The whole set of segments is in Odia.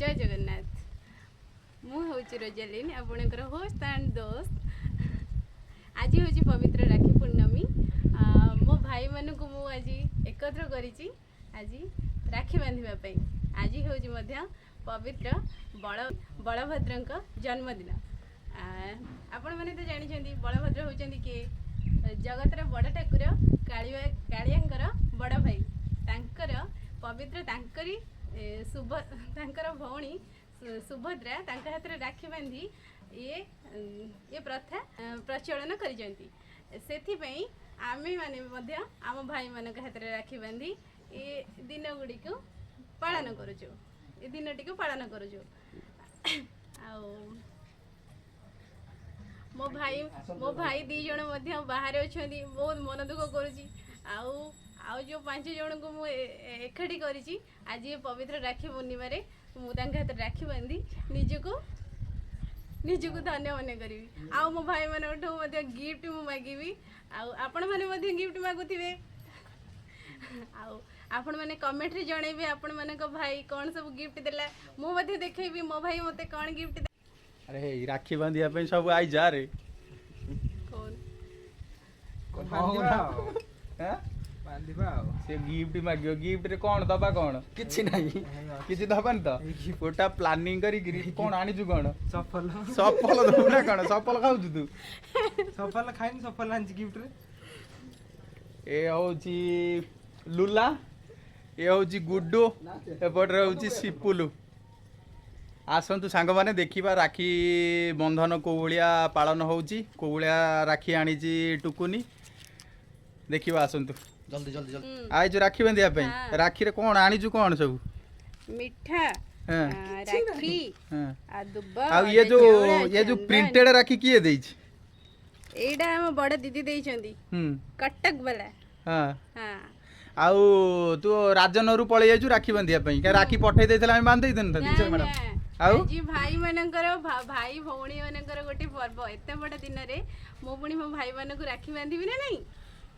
जय जगन्नाथ मु हूँ रोजालिन आपणकर होस्ट एंड दोस्त। आज हूँ पवित्र राखी पूर्णमी। मो भाई मान को मु आज एकत्र करी आज राखी बांधवाई। आज हूँ पवित्र बलभद्र जन्मदिन। आपण मैंने तो जानते बलभद्र होती किए जगतर बड़ ठाकुर कालियांकर बड़ भाई। तांकर पवित्र तांकरी तांकर भौणी सुभद्रा तांका हाथ राखी बांधी ये प्रथा प्रचलन करिसेंती। आमे माने आम भाई मान हाथ राखी बांधी ये दिन गुड़ी को पालन करुचु। ये दिनटी को पालन करुचु। मो भाई दी जण बाहर अच्छा बहुत मन दुख करुची। आउ जो 5 जन को मु एकाठी करी आज ये पवित्र राखी पूर्णिमा मुझे हाथ राखी बांधी निजको धन्य मन करी। आउ मो भाई मान गिफ्ट मु मागिबी। आपण मैंने गिफ्ट मागुवे। आपण मैंने कमेंट रे जणेबे आपण मान भाई कौन सब गिफ्ट देला मुझे देखी मो भाई मते कौन गिफ्ट दे। अरे राखी बांधिया पे सब आई जा रे कौन बांधिबा से गिफ्ट मागियो। गिफ्ट रे कोन दबा कोन किछि नाही किछि दबान त गोटा प्लानिंग करी गिरी कोन आनी छु कोन सफल दबना कोन सफल खाउ तू सफल खाइन सफल आंची गिफ्ट रे ए होची लुला ए होची गुड्डू एपट रे होची सिपुलु। आसतु सांग मैंने देखा राखी बंधन कौ भाया पालन होची कौ भाया राखी आनी टुकुनी देखा। आसतु जल्दी जल्दी जल्दी आज राखी बांधिया राखी रे कौन आनीचु कौन सब मिठा राखी आ ये जो प्रिंटेड राखी किए देछि एडा हम बड़ दीदी देइछंदी कटक वाला। हां हां आउ तू राजनरू पळे जाइछु राखी बांधिया का राखी पठै देथिला हम बांधै देन टीचर मैडम। आउ जी भाई मानकर भाई भौणी मानकर गोटे पर्व एते बड़ दिन रे मो पुणी मो भाई मान को राखी बांधिबी ना नहीं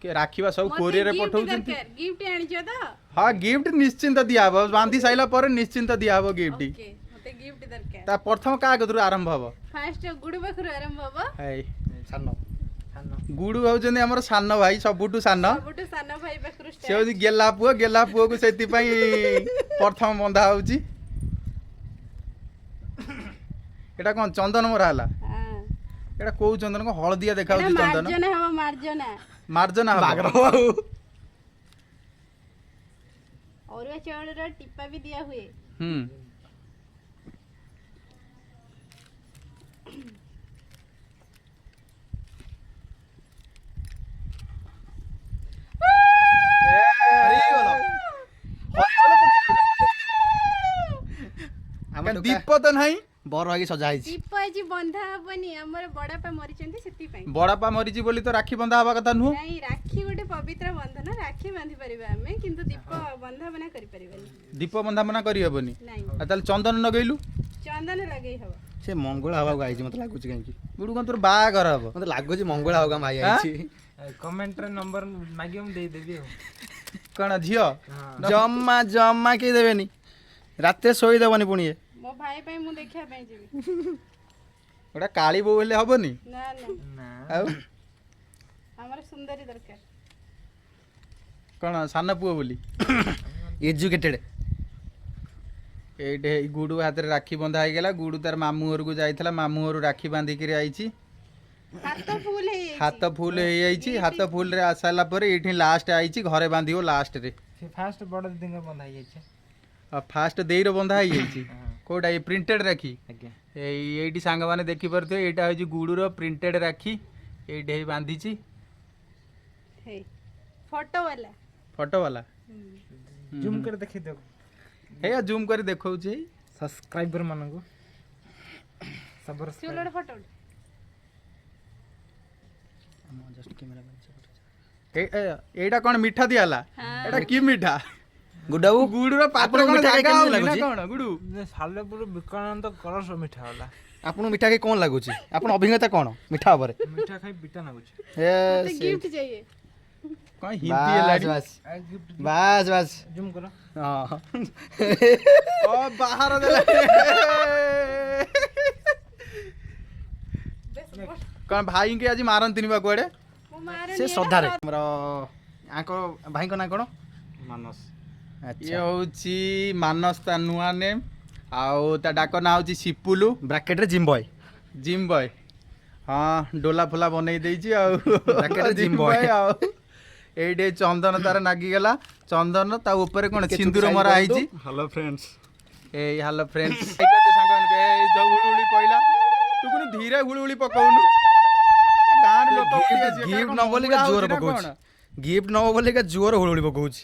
के राखी बा सब कोरियर रे पठौ छथि। गिफ्ट आनिछो त? हां गिफ्ट निश्चिंत दिया हबो बांधी साइला पर निश्चिंत दिया हबो गिफ्ट। ओके मते गिफ्ट दरकार। ता प्रथम का गदरु आरंभ हबो फास्ट गुडु बखरु आरंभ हबो। हाय सानो गुडु होजने हमर सानो भाई सबुटु सानो भाई बखरु स्टार्ट से होजी गेला पुओ को सेति पई प्रथम बंधा होउची। एटा कोन चंदन मोरा हला? हां एटा को चंदन को हळदिया देखा होची चंदन मार्जना हबो मार्जना बागर हबो औरवा चावल रा टिप्पा भी दिया हुए। दीप तो नहीं बर आगे सजा है दीप आज बंधा हबनी हमर बड़ापा मरि चंती सेति पई बड़ापा मरीची बोली तो राखी बंधा हवा कथा नु नहीं। राखी गोटे पवित्र बंधन राखी बांधि परिबा हमें किंतु दीप बंधा बना करि परिबानी। दीप बंधा मना करी हबनी नहीं ताल चंदन लगैलु चंदन लगै हबो से मंगल हवा को आइछि मते लागु छी काई गुडु कोन तोर बा घर हबो मते लागु छी मंगल हवा का भाई आइछि। कमेंट रे नंबर मागियो हम दे देबी कण झियो जम्मा के देबेनी राते सोई देबनी पुणी मो भाई पे मु देखिया पे जेबी ओटा काली बो हेले हबनी ना ना आउ हमर सुंदरी दरकार कण सान पुओ बोली एजुकेटेड एडे गुडु हाथ रे राखी बंधा आइ गेला। गुडु तार मामू घर को जाइथला मामू घर राखी बांधी के आइछि। हाथ फुल हे आइछि हाथ फुल रे आसाला पर एठी लास्ट आइछि घरे बांधियो लास्ट रे से फास्ट बड़ दिन का बंधा आइ छै आ फास्ट देई रो बंधा आइ आइछि कोडा ये प्रिंटेड राखी आज्ञा एठी सांग माने देखि परथि एटा होछि गुडु रो प्रिंटेड राखी एठी हे बांधी छी हे फोटो वाला जूम कर देखि दो हे जूम कर देखौ छी सब्सक्राइबर मानन को सबर चलोड़ फोटो जस्ट कैमरा एटा कोन मीठा दियाला एटा की मीठा गुडाऊ गुडु रो पात्र कोन मीठा जागा केमन होली ना लागुची? कोन गुडु सालेपुर विकानंद कलश मिठा होला आपन मीठा के कोन लागु छी आपन अभिज्ञता कोन मीठा बारे मिठा खाई बिटा लागु छै ए गिफ्ट चाहिए କଣ ହିନ୍ଦୀ ବାସ୍ ହେଲାଣି ବାସ୍ गिफ्ट ବାସ୍ ବାସ୍ जूम करो ହଁ ଓ ବାହାର ଦେଲା କଣ ଭାଇଙ୍କି ଆଜି ମାରନ୍ତିନି ବା କୁଆଡେ ମୁଁ ମାରୁନି ସେ ଏଇଟା ଶ୍ରଦ୍ଧାରେ ଆମର ଆଙ୍କ ଭାଇଙ୍କ ନାଁ କ'ଣ ମାନସ ଇଏ ଆଚ୍ଛା ହଉଛି ମାନସ ତା ନୂଆ ନେମ୍ ଆଉ ତା ଡାକ ନାଁ ହଉଛି ସିପୁଲୁ ବ୍ରାକେଟରେ ଜିମ୍ ବୟ ଜିମ୍ ବୟ ହଁ ଡୋଲା ଫୋଲା ବନେଇ ଦେଇଛି ଆଉ Bracket ରେ ଜିମ୍ Jim boy। ବୟ ଆଉ ଏଇଠି ଚନ୍ଦନ ତାର ନାଗିଗଲା ଚନ୍ଦନ ତା ଉପରେ କ'ଣ ଟିକେ ସିନ୍ଦୁର ଚୁପ୍ ମରା ସାଇଡ୍ ହେଇଛି ହ୍ୟାଲୋ ଫ୍ରେଣ୍ଡସ୍ ଏଇ ହ୍ୟାଲୋ ଫ୍ରେଣ୍ଡସ୍ ସାଙ୍ଗମାନଙ୍କୁ ଏଇ ଯୋଉ ହୁଳୁହୁଳି ପଇଲା ତୁ ପୁଣି ଧୀରେ ହୁଳୁହୁଳି ପକଉନୁ ଗାଁର ଲୋକ ଉଠି ଆସିବେ ଗିଫ୍ଟ ନ ବୋଲିକା ଜୋର ପକଉଛି ଗିଫ୍ଟ ନ ବୋଲିକା ଜୋର ହୁଳୁହୁଳି ପକଉଛି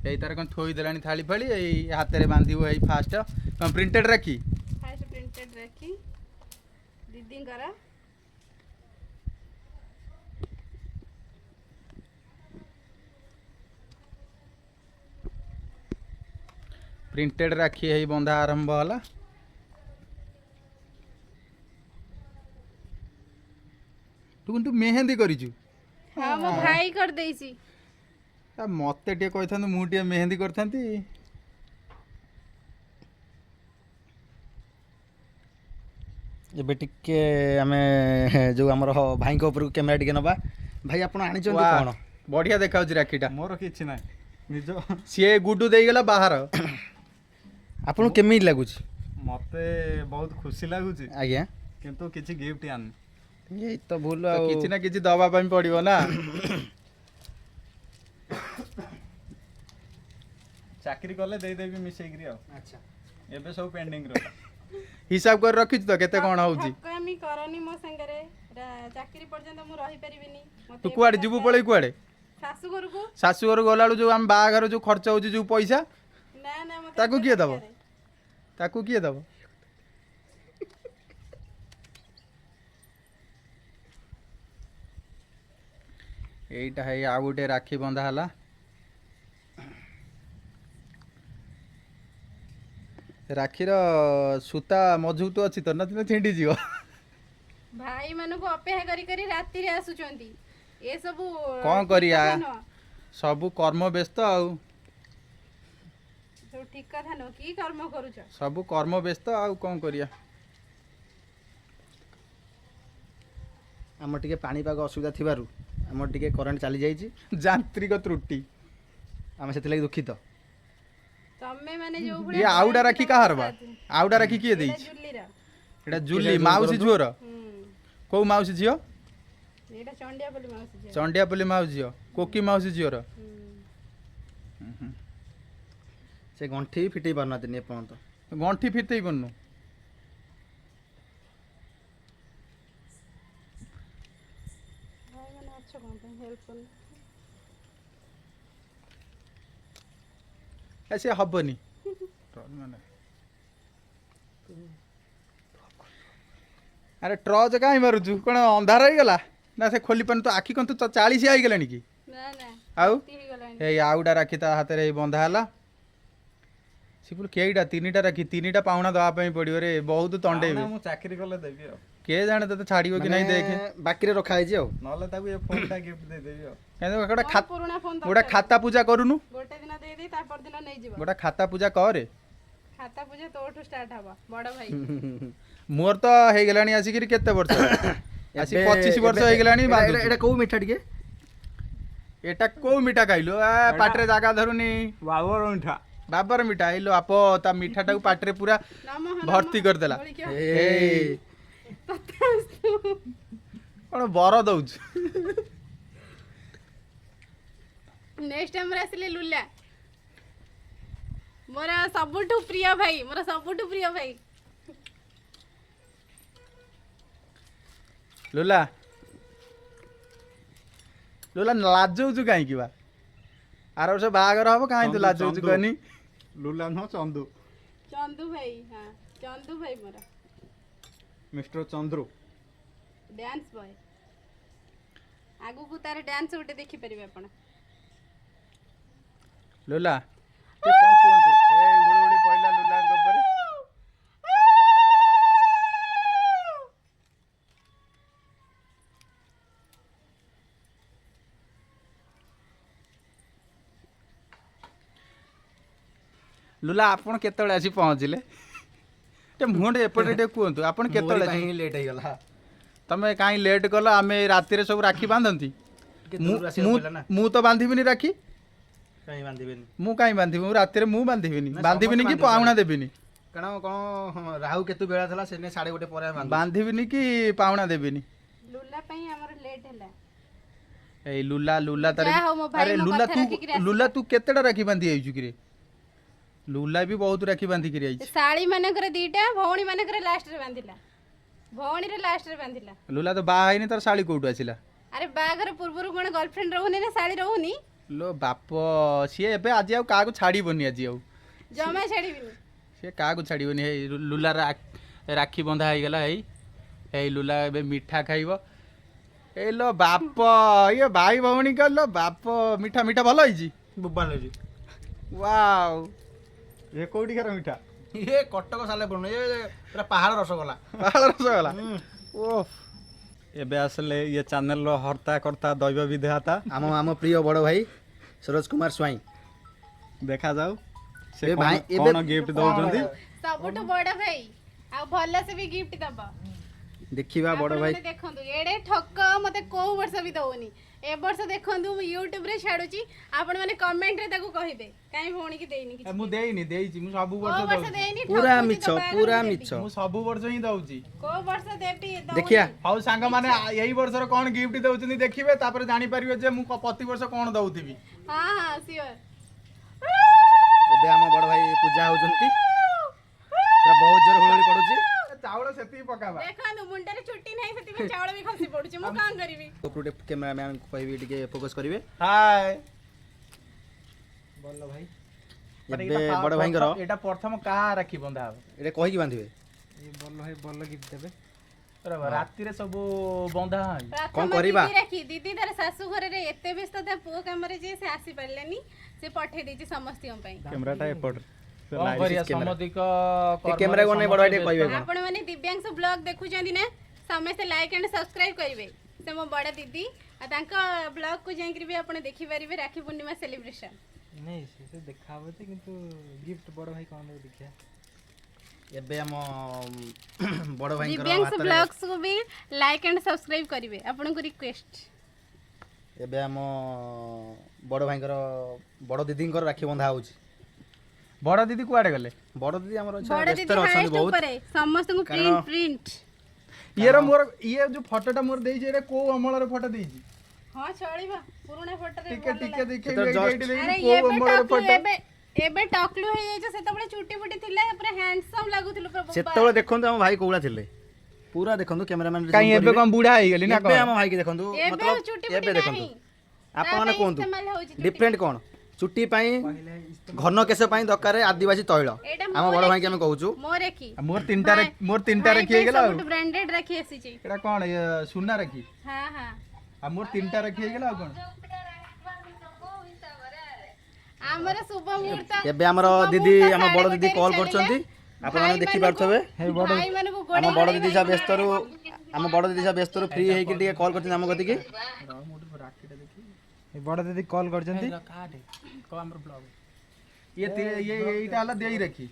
ଏଇ ତାର କ'ଣ ଥୋଇ ଦେଲାଣି ଥାଳି ଫାଳି ଏଇ ହାତରେ ବାନ୍ଧିବ ଏଇ ଫାଷ୍ଟ କ'ଣ printed rakhi first printed rakhi ଦିଦିଙ୍କର ପ୍ରିଣ୍ଟେଡ୍ ରାକ୍ଷୀ ହେଇ ବନ୍ଧା ଆରମ୍ଭ ହେଲା ତୁ କିନ୍ତୁ ମେହେନ୍ଦି କରିଛୁ ହଁ ମୋ ଭାଇ କରିଦେଇଛି ମତେ ଟିକେ କହିଥାନ୍ତୁ ମୁଁ ଟିକେ ମେହେନ୍ଦି କରିଥାନ୍ତି ଏବେ ଟିକେ ଆମେ ଯୋଉ ଆମର ଭାଇଙ୍କ ଉପରକୁ କ୍ୟାମେରା ଟିକେ ନବା ଭାଇ ଆପଣ ଆଣିଛନ୍ତି ୱାଃ, କ'ଣ ବଢିଆ ଦେଖାଉଛି ରାକ୍ଷୀଟା ମୋର କିଛି ନାହିଁ ନିଜ ସିଏ ଗୁଡୁ ଦେଇଗଲା ବାହାର ଆପଣଙ୍କୁ କେମିତି ଲାଗୁଛି ମତେ ବହୁତ ଖୁସି ଲାଗୁଛି ଆଜ୍ଞା କିନ୍ତୁ କିଛି ଗିଫ୍ଟ ଆଣିନି ଏଇ ତ ଭୁଲ ତ ଆଉ କିଛି ନା କିଛି ଦବା ପାଇଁ ପଡିବ ନା ଚାକିରି କଲେ ଦେଇଦେବି ମିଶେଇକିରି ଆଉ ଆଚ୍ଛା ଏବେ ସବୁ ପେଣ୍ଡିଂ ରହିଲା ହିସାବ କରି ରଖିଛୁ ତ କେତେ କ'ଣ ହଉଛି ଠକାମି କରନି ମୋ ସାଙ୍ଗରେ ଚାକିରି ପର୍ଯ୍ୟନ୍ତ ମୁଁ ରହିପାରିବିନି ମତେ ତୁ କୁଆଡେ ଯିବୁ ପଳେଇ କୁଆଡେ ଶାଶୁ ଘରକୁ ଶାଶୁ ଘରୁ ଗଲାବେଳୁ ଯୋଉ ଆମ ବାହାଘର ଯୋଉ ଖର୍ଚ୍ଚ ହଉଛି ଯୋଉ ପଇସା ନା ନା ମତେ ତାକୁ ଏବେ କିଏ ଦବ? ଦରକାର। ତାକୁ କିଏ ଦବ ଏଇଟା ହେଇ ଆଉ ଗୋଟେ ରାକ୍ଷୀ ବନ୍ଧା ହେଲା ରାକ୍ଷୀର ସୂତା ମଜବୁତ ଅଛି ତ ନଥିଲେ ଛିଣ୍ଡିଯିବ ଭାଇ ମାନଙ୍କୁ ଅପେକ୍ଷା କରି କରି ରାତିରେ ଆସୁଛନ୍ତି ଏସବୁ କ'ଣ ଠିକ କରିବା? କଥା ନୁହଁ। ସବୁ କର୍ମ ବ୍ୟସ୍ତ ଆଉ ସବୁ ଠିକ କଥା ନୁହଁ କି କର୍ମ କରୁଛ ସବୁ କର୍ମ ବ୍ୟସ୍ତ ଆଉ କ'ଣ କରିବା ଆମର ଟିକେ ପାଣିପାଗ ଅସୁବିଧା ଥିବାରୁ ଆମର ଟିକେ କରେଣ୍ଟ ଚାଲିଯାଇଛି ଯାନ୍ତ୍ରିକ ତ୍ରୁଟି ଆମେ ସେଥିଲାଗି ଦୁଃଖିତ ତମେ ମାନେ ଯୋଉ ଇଏ ଆଉଟା ରାକ୍ଷୀ କାହାର ବା ଆଉଟା ରାକ୍ଷୀ କିଏ ଦେଇଛି ଜୁଲିର ଏଇଟା ଜୁଲି ମାଉସୀ ଝୁଅର କୋଉ ମାଉସୀ ଝିଅ ଏଇଟା ଚଣ୍ଡିଆ ବୋଲି ମାଉସୀ ଝିଅ। ଚଣ୍ଡିଆପଲ୍ଲୀ ମାଉସୀ ଝିଅ କୋକି ମାଉସୀ ଝିଅର ହୁଁ। ସେ ଗଣ୍ଠି ଫିଟେଇ ପାରୁନାହାନ୍ତି ଏପର୍ଯ୍ୟନ୍ତ ଗଣ୍ଠି ଫିଟେଇ ପାରୁନୁ ଭାଇ ମାନେ ଅଛ କଣ ପାଇଁ ହେଲ୍ପ କରୁନ ସେ ହବନି ଆରେ ଟ୍ରଚ୍ କାହିଁ ମାରୁଛୁ କ'ଣ ଅନ୍ଧାର ହେଇଗଲା ନା ସେ ଖୋଲି ପାରୁନି ତ ଆଖି କ'ଣ ତୁ 40 ହେଇଗଲାଣି କି ନା ନା ଆଉ ଏମିତି ହେଇଗଲାଣି ଏଇ ଆଉଟା ରାକ୍ଷୀ ତା ହାତରେ ଏଇ ବନ୍ଧା ହେଲା ସିପୁଲ କେଇଟା ତିନିଟା ରାକ୍ଷୀ ତିନିଟା ପାଉଣା ଦେବା ପାଇଁ ପଡ଼ିବ ରେ ବହୁତ ତଣ୍ଡେଇବେ ମୁଁ ଚାକିରି କଲେ ଦେବି ଆଉ କିଏ ଜାଣେ ତତେ ଛାଡ଼ିବ କି ନାହିଁ ଦେଖେ ବାକିରେ ରଖା ହେଇଛି ଆଉ ନହେଲେ ତାକୁ ଏ ଫୋନଟା ଗିଫ୍ଟ ଦେଇଦେବି ଆଉ କିନ୍ତୁ ଗୋଟେ ମୋର ପୁରୁଣା ଫୋନ ଗୋଟେ ଖାତା ପୂଜା କରୁନୁ ଗୋଟେ ଦିନ ଦେଇଦେଇ ତା ପରଦିନ ନେଇଯିବ ଗୋଟେ ଖାତା ପୂଜା କରେ ଖାତା ପୂଜା ତୋଠୁ ଷ୍ଟାର୍ଟ ହବ ବଡ ଭାଇ ମୋର ତ ହେଇଗଲାଣି ଆସିକିରି କେତେ ବର୍ଷ ଆସି 25 ବର୍ଷ ହେଇଗଲାଣି ବାନ୍ଧୁଛି। ଏଇଟା କୋଉ ମିଠା ଟିକେ ଏଟା କୋଉ ମିଠା ଖାଇଲୁ ପାଟିରେ ଜାଗା ଧରୁନି ବାବର ମିଠା ବାବାର ମିଠା ଆଇଲୋ ଆପ ତା ମିଠାଟାକୁ ପାଟିରେ ପୁରା ନମଃ ଭର୍ତ୍ତି କରିଦେଲା ବୋଳିକି ଏଇ ତଥାସ୍ତୁ। କ'ଣ ବର ଦଉଛୁ ନେକ୍ସଟ ଟାଇମରେ ଆସିଲେ ଲୁଲା ମୋର ସବୁଠୁ ପ୍ରିୟ ଭାଇ ମୋର ସବୁଠୁ ପ୍ରିୟ ଭାଇ ଲୁଲା ଲୁଲା ଲାଜଉଛୁ କାହିଁକି ବା ଆର ବର୍ଷ ବାହାଘର ହବ କାହିଁ ତୁ ଲାଜଉଛୁ କହନି ଲୁଲା ନୁହଁ ଚନ୍ଦୁ ଚନ୍ଦୁ ଭାଇ ହଁ ଚନ୍ଦୁ ଭାଇ ମୋର ମିଷ୍ଟର ଚନ୍ଦ୍ରୁ ଡ୍ୟାନ୍ସ ବୟ ଆଗକୁ ତାର ଡ୍ୟାନ୍ସ ଗୋଟେ ଦେଖିପାରିବେ ଆପଣ ଲୁଲା ଟିକେ କ'ଣ କୁହନ୍ତୁ ଏଇ ହୁଳୁହୁଳି ପଇଲା ଲୁଲାଙ୍କ ଉପରେ ଲୁଲା ଆପଣ କେତେବେଳେ ଆସି ପହଞ୍ଚିଲେ ଟିକେ ମୁହଁ ଟିକେ ଏପଟେ ଟିକେ କୁହନ୍ତୁ ଆପଣ କେତେବେଳେ ଆସି କାହିଁ ଲେଟ୍ ହେଇଗଲା ତମେ କାହିଁ ଲେଟ୍ କଲ ଆମେ ରାତିରେ ସବୁ ରାକ୍ଷୀ ବାନ୍ଧନ୍ତି ଟିକେ ଦୂରରୁ ଆସିବାକୁ ପଡ଼ିଲା ନା ମୁଁ ତ ବାନ୍ଧିବିନି ରାକ୍ଷୀ କାହିଁ ବାନ୍ଧିବେନି ମୁଁ କାହିଁ ବାନ୍ଧିବି ମୁଁ ରାତିରେ ମୁଁ ବାନ୍ଧିବିନି ନା, ବାନ୍ଧିବିନି କି ସମସ୍ତେ ପାଉଣା ବାନ୍ଧନ୍ତି। ଦେବିନି କାରଣ କ'ଣ ରାହୁ କେତୁ ବେଳା ଥିଲା ସେଦିନ 1:30 ପରେ ଆମେ ବାନ୍ଧୁ। ବାନ୍ଧିବିନି କି ପାଉଣା ଦେବିନି ଲୁଲା ପାଇଁ ଆମର ଲେଟ୍ ହେଲା। ଏଇ ଲୁଲା ଲୁଲା ତାର ଯାହା ହଉ ମୋ ଭାଇ ଆରେ ମୋ ଲୁଲା କଥା ତୁ ରଖିକିରି ଆସିଲା। ଲୁଲା ତୁ କେତେଟା ରାକ୍ଷୀ ବାନ୍ଧି ଆଇଛୁ କିରେ ଲୁଲା ବି ବହୁତ ରାକ୍ଷୀ ବାନ୍ଧିକିରି ଆଇଛି ଶାଳୀ ମାନଙ୍କର 2ଟା ଭଉଣୀ ମାନଙ୍କର ଲାଷ୍ଟରେ ବାନ୍ଧିଲା ଭଉଣୀର ଲାଷ୍ଟରେ ବାନ୍ଧିଲା। ଲୁଲା ତ ବାହା ହେଇନି ତାର ଶାଳୀ କୋଉଠୁ ଆସିଲା ଆରେ ବାହାଘର ପୂର୍ବରୁ କ'ଣ ଗର୍ଲଫ୍ରେଣ୍ଡ ରହୁନି ନା ଶାଳୀ ରହୁନି? ଲୋ ବାପ ସିଏ ଏବେ ଆଜି ଆଉ କାହାକୁ ଛାଡ଼ିବନି ଆଜି ଆଉ ଜମା ଛାଡ଼ିବିନି। ସିଏ କାହାକୁ ଛାଡ଼ିବନି ହେଇ ଲୁଲା ରାକ୍ଷୀ ବନ୍ଧା ହେଇଗଲା ଏଇ ଲୁଲା ଏବେ ମିଠା ଖାଇବ ଏଇ ଲୋ ବାପ ଇଏ ଭାଇ ଭଉଣୀ ଲୋ ବାପ ମିଠା ମିଠା ଭଲ ହେଇଛି ବୁବାଲ ହେଇଛି ୱାଓ ଏ କୋଉଠିକାର ମିଠା ଇଏ କଟକ ସାଲେପୁର ନୁହେଁ ଇଏ ପୁରା ପାହାଡ଼ ରସଗୋଲା ପାହାଳ ରସଗୋଲା ଓଃ ଏବେ ଆସିଲେ ଇଏ ଚ୍ୟାନେଲର ହର୍ତ୍ତା କର୍ତ୍ତା ଦୈବ ବିଧାତା ଆମ ପ୍ରିୟ ବଡ଼ ଭାଇ ସରୋଜ କୁମାର ସ୍ୱାଇଁ ଦେଖାଯାଉ ସେ ଏ ଭାଇ, କଣ ଗିଫ୍ଟ ଦଉଛନ୍ତି ସବୁଠୁ ବଡ ଭାଇ ଆଉ ଭଲସେ ବି ଗିଫ୍ଟ ଦବ। ଦେଖିବା ବଡ଼ ଭାଇ ଆପଣମାନେ ଦେଖନ୍ତୁ ଏଡେ ଠକ ମତେ କୋଉ ବର୍ଷ ବି ଦଉନି ଏ ବର୍ଷ ଦେଖନ୍ତୁ ମୁଁ ୟୁଟ୍ୟୁବ ରେ ଛାଡୁଛି ଆପଣ ମାନେ କମେଣ୍ଟ ରେ ତାକୁ କହିବେ କାଇଁ ଭଉଣୀ କି ଦେଇନି କିଛି ମୁଁ ଦେଇନି ଦେଇଛି ମୁଁ ସବୁ କୋଉ ବର୍ଷ ବର୍ଷ ଦଉଛି ଦେଇନି ପୁରା ଠକୁଛି ମିଛ ତ ବାହାଘର ପୁରା ଦେବି। ମିଛ ମୁଁ ସବୁ ବର୍ଷ ହିଁ ଦଉଛି କୋଉ ବର୍ଷ ଦେବି ଦଉନି। ଦେଖିଆ ହଉ ସାଙ୍ଗମାନେ ଏଇ ବର୍ଷର କଣ ଗିଫ୍ଟ ଦଉଛନ୍ତି ଦେଖିବେ ତାପରେ ଜାଣିପାରିବେ ଯେ ମୁଁ ପ୍ରତିବର୍ଷ କଣ ଦଉଥିବି ହଁ ହଁ ସିଓର। ଏବେ ଆମ ବଡ଼ ଭାଇ ପୂଜା ହେଉଛନ୍ତି ପୁରା ବହୁତ ଜୋର ହୁଳହୁଳି ପଡ଼ୁଛି ଚାଉଳ ସେତିକି ପକାବା ଦେଖନ୍ତୁ ମୁଣ୍ଡରେ ଚୁଟି ନାହିଁ ସେଥିପାଇଁ ଚାଉଳ ବି ଖସି ପଡୁଛି ମୁଁ କଣ କରିବି। ଉପରୁ କ୍ୟାମେରାମ୍ୟାନକୁ କହିବି ଟିକେ ଫୋକସ୍ କରିବେ ହାଏ ଭଲ ଭାଇ ଏବେ ବଡ଼ ଭାଇଙ୍କର ଏଇଟା ପ୍ରଥମ କାହା ରାକ୍ଷୀ ବନ୍ଧା ହବ ଏଇଟା କହିକି ବାନ୍ଧିବେ ଇଏ ଭଲ ଭାଇ ଭଲ ଗିଫ୍ଟ ଦେବେ ରାତିରେ ସବୁ ବନ୍ଧା ହଇ କଣ ପ୍ରଥମ କରିବା? ଦିଦି ରାକ୍ଷୀ ଦିଦି ତାର ଶାଶୁ ଘରରେ ଏତେ ବ୍ୟସ୍ତ ତା ପୁଅ କାମରେ ଯେ ସେ ଆସି ପାରିଲେନି ସେ ପଠେଇ ଦେଇଛି ସମସ୍ତଙ୍କ ପାଇଁ। କ୍ୟାମେରାଟା ଏପଟରେ କଣ କରିବା କ୍ୟାମେରା। ସମଧିକ ଏ କ୍ୟାମେରା କଣ ନାହିଁ ବଡ଼ ଭାଇ ଟିକେ କହିବେ କ'ଣ ଆପଣ ମାନେ ଦିବ୍ୟାଂଶୁ ବ୍ଲଗ ଦେଖୁଛନ୍ତି ନା ସମସ୍ତେ ଲାଇକ୍ ଆଣ୍ଡ ସବସ୍କ୍ରାଇବ କରିବେ ସେ ମୋ ବଡ଼ ଦିଦି ଆଉ ତାଙ୍କ ବ୍ଲଗ କୁ ଯାଇକିରି ବି ଆପଣ ଦେଖିପାରିବେ ରାକ୍ଷୀ ପୂର୍ଣ୍ଣିମା ସେଲିବ୍ରେସନ। ନାଇଁ ସେ ଦେଖା ହବ ଯେ କିନ୍ତୁ ଗିଫ୍ଟ ବଡ଼ ଭାଇ କ'ଣ ଦେବେ ଦେଖିବା। ଏବେ ଆମ ବଡ଼ ଭାଇଙ୍କର ଦିବ୍ୟାଂଶୁ ହାତରେ ବ୍ଲଗ୍ସ କୁ ବି ଲାଇକ୍ ଆଣ୍ଡ ସବସ୍କ୍ରାଇବ କରିବେ ଆପଣଙ୍କୁ ରିକ୍ୱେଷ୍ଟ। ଏବେ ଆମ ବଡ଼ ଭାଇଙ୍କର ବଡ଼ ଦିଦିଙ୍କର ରାକ୍ଷୀ ବନ୍ଧା ହେଉଛି ବଡ ଦିଦି କୁଆଡେ ଗଲେ ବଡ଼ ଦିଦି ଆମର ବଡ଼ ଦିଦି ବ୍ୟସ୍ତରେ ଅଛନ୍ତି ହାଇଷ୍ଟ ବହୁତ ଉପରେ ସମସ୍ତଙ୍କୁ କାରଣ- ପ୍ରିଣ୍ଟ ଇଏର ମୋର ଇଏ ଯୋଉ ଫଟୋଟା ମୋର ଦେଇଛି ଏଇଟା କୋଉ ଅମଳର ଫଟୋ ଦେଇଛି ହଁ ଚଳିବ ପୁରୁଣା ଫଟୋରେ ଟିକେ ଟିକେ ସେଟା ଦେଖେଇବି just- ଏଇଠି ଆରେ ଦେଇଛି କୋଉ ଅମଳର ଏବେ ଫଟୋ ଏବେ ଟକଲୁ ହେଇଯାଇଛ ସେତେବେଳେ ଚୁଟି ଫୁଟି ଥିଲା ପୁରା ହ୍ୟାଣ୍ଡସମ୍ ଲାଗୁଥିଲୁ ପୁରା ସେତେବେଳେ ଦେଖନ୍ତୁ ଆମ ଭାଇ କୋଉଳା ଥିଲେ ପୁରା ଦେଖନ୍ତୁ କ୍ୟାମେରାମ୍ୟାନ କାଇଁ ଏବେ କଣ ବୁଢା ହେଇଗଲି ନା ଏବେ କଣ ଆମ ଭାଇକି ଦେଖନ୍ତୁ ଏବେ ମତଲବ ଚୁଟି ଏବେ ଫୁଟି ଦେଖନ୍ତୁ ନାହିଁ ଆପଣମାନେ କୁହନ୍ତୁ ଇସ୍ତେମାଲ ହଉଛି ଚୁଟି। ଡିଫରେଣ୍ଟ କ'ଣ ଚୁଟି ପାଇଁ ଘନ କେଶ ପାଇଁ ଦରକାର ଆଦିବାସୀ ତୈଳ ଏଇଟା ଆମ ମୋର ବଡ଼ ଭାଇକି ରାକ୍ଷୀ। ଆମେ କହୁଛୁ ମୋର ରାକ୍ଷୀ ମୋର ତିନିଟା ରାକ୍ଷୀ ହେଇଗଲା ଆଉ ବ୍ରାଣ୍ଡେଡ ରାକ୍ଷୀ ଆସିଛି ଏଇଟା କଣ ଇଏ ସୁନା ରାକ୍ଷୀ ହଁ ହଁ ଆଉ ମୋର ତିନିଟା ରାକ୍ଷୀ ହେଇଗଲା ଆଉ କଣ ଆମର ଶୁଭ ମୁହୂର୍ତ୍ତ ଏବେ ଆମର ଦିଦି ଆମ ବଡ଼ ଦିଦି କଲ୍ କରୁଛନ୍ତି ଆପଣମାନେ ଦେଖିପାରୁଥିବେ ଭାଇମାନଙ୍କୁ ଆମ ବଡ଼ ଦିଦି ଯାହା ବ୍ୟସ୍ତରୁ ଆମ ବଡ଼ ଦିଦି ଯାହା ବ୍ୟସ୍ତରୁ ଫ୍ରି ହେଇକି ଟିକେ କଲ୍ କରୁଛନ୍ତି ଆମ କତିକି ଏ ବଡ଼ ଦିଦି କଲ୍ କରିଛନ୍ତି ଏଇଟା ହେଲା ଦେଇ ରାକ୍ଷୀ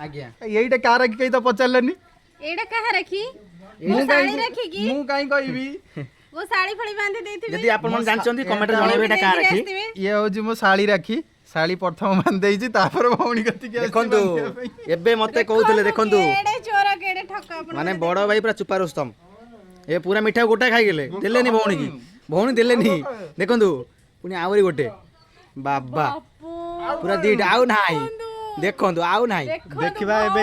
ଆଜ୍ଞା ଏଇଟା କାହା ରାକ୍ଷୀ କେହି ତ ପଚାରିଲେନି ଏଇଟା କାହା ରାକ୍ଷୀ ମୁଁ ଶାଢୀ କାହିଁ ରାକ୍ଷୀ କି ମୁଁ କାହିଁ କହିବି ମୁଁ ଶାଢୀ ଫାଳି ବାନ୍ଧି ଦେଇଥିବି ଯଦି ଆପଣମାନେ ଜାଣିଛନ୍ତି କମେଣ୍ଟରେ ଜଣାଇବେ ଏଇଟା କାହା ରାକ୍ଷୀ ଆସିଥିବେ। ଇଏ ହଉଛି ମୋ ଶାଳୀ ରାକ୍ଷୀ ଶାଳୀ ପ୍ରଥମ ବାନ୍ଧି ଦେଇଛି ତାପରେ ଭଉଣୀ କତିକି ଆସିଛି ଦେଖନ୍ତୁ ବାନ୍ଧିବା ପାଇଁ। ଏବେ ମତେ କହୁଥିଲେ ଦେଖନ୍ତୁ କେଡେ ଚୋର କେଡେ ଠକ ଆପଣ ମାନେ ବଡ଼ ଭାଇ ପୁରା ଚୁପା ରୁସ୍ତମ ଏ ପୁରା ମିଠା ଗୋଟାଏ ଖାଇଗଲେ ଦେଲେନି ଭଉଣୀ କି ଭଉଣୀ ଦେଲେନି ଦେଖନ୍ତୁ ପୁଣି ଆହୁରି ଗୋଟେ ବାବା ପୁରା ଦିଟା ଆଉ ନାହିଁ ଦେଖନ୍ତୁ ଆଉ ନାହିଁ ଦେଖିବା ଏବେ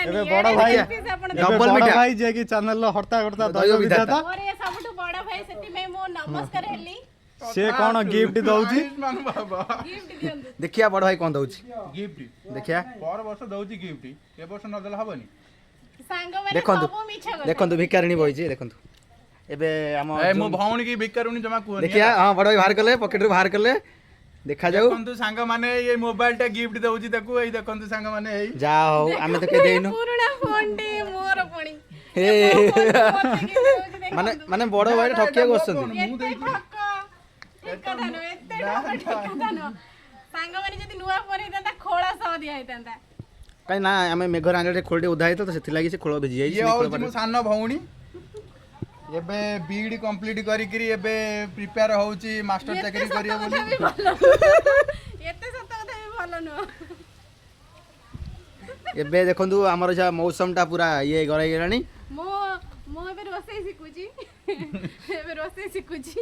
ଏବେ ବଡ ଭାଇ ଏବେ ଡବଲ ବଡ ମିଠା। ଭାଇ ଯିଏକି ଚ୍ୟାନେଲର ହର୍ତ୍ତା କର୍ତ୍ତା ଦୈବ ଦୈବ ବିଧାତା। ବିଧାତା ମୋର ଏ ସବୁଠୁ ବଡ ଭାଇ ସେଥିପାଇଁ ମୁଁ ନମସ୍କାର ହେଲି ସେ କଣ ଗିଫ୍ଟ ଦଉଛି ଆୟୁଷ୍ମାନ ବାବା ଗିଫ୍ଟ ଦିଅନ୍ତୁ ଦେଖିବା ବଡ଼ ଭାଇ କ'ଣ ଦଉଛି ଗିଫ୍ଟ ଦେଖିବା ପର ବର୍ଷ ଦଉଛି ଗିଫ୍ଟ ଏ ବର୍ଷ ନଦେଲେ ହବନି ସାଙ୍ଗମାନେ ଦେଖନ୍ତୁ ସବୁ ମିଛ କଥା ଦେଖନ୍ତୁ ଭିକାରିଣୀ ବଇଛି ଦେଖନ୍ତୁ ଏବେ ଆମ ମୋ ଭଉଣୀ କି ଭିକାରୁଣି ଜମା କୁହନି ଦେଖିବା ହଁ ବଡ଼ ଭାଇ ବାହାର କଲେ ପକେଟରୁ ବାହାର କଲେ ଦେଖାଯାଉ ଦେଖନ୍ତୁ ସାଙ୍ଗମାନେ ଏଇ ମୋବାଇଲ ଟା ଗିଫ୍ଟ ଦଉଛି ତାକୁ ଏଇ ଦେଖନ୍ତୁ ସାଙ୍ଗମାନେ ଏଇ ଯାହା ହଉ ଆମେ ତ କେହି ଦେଇନୁ ପୁରୁଣା ଫୋନ ଟେ ମୋର ପୁଣି ହେ ମାନେ ମାନେ ବଡ଼ ଭାଇଟା ଠକିବାକୁ ବସୁଛନ୍ତି ଏତେ ଠକ ଠିକ କଥା ନୁହଁ ଏତେ ଠକ ଠିକ କଥା ନୁହଁ ସାଙ୍ଗମାନେ ଯଦି ନୂଆ ଫୋନ ହେଇଥାନ୍ତା ଖୋଳ ସହ ଦିଆ ହେଇଥାନ୍ତା। କାଇଁ ନା ଆମେ ମେଘର ଆଞ୍ଜରେ ଖୋଳଟେ ଓଦା ହେଇଥିଲା ତ ସେଥିଲାଗି ସେ ଖୋଳ ଭିଜି ଯାଇଛି ଇଏ ହଉଛି ମୋ ସାନ ଭଉଣୀ ଏବେ ବିଇଡି କମ୍ପ୍ଲିଟ କରିକିରି ଏବେ ପ୍ରିପେୟାର ହଉଛି ମାଷ୍ଟର ଏତେ ଚାକିରି ସତ କରିବ କଥା ବୋଲି ବି ଭଲ ନୁହଁ। ଏତେ ସତ କଥା ବି ଭଲ ନୁହଁ। ଏବେ ଦେଖନ୍ତୁ ଆମର ଯାହା ମୌସମଟା ପୁରା ଇଏ ଗଲାଣି। ମୁଁ ମୁଁ ଏବେ ରୋଷେଇ ଶିଖୁଛି ଏବେ ରୋଷେଇ ଶିଖୁଛି।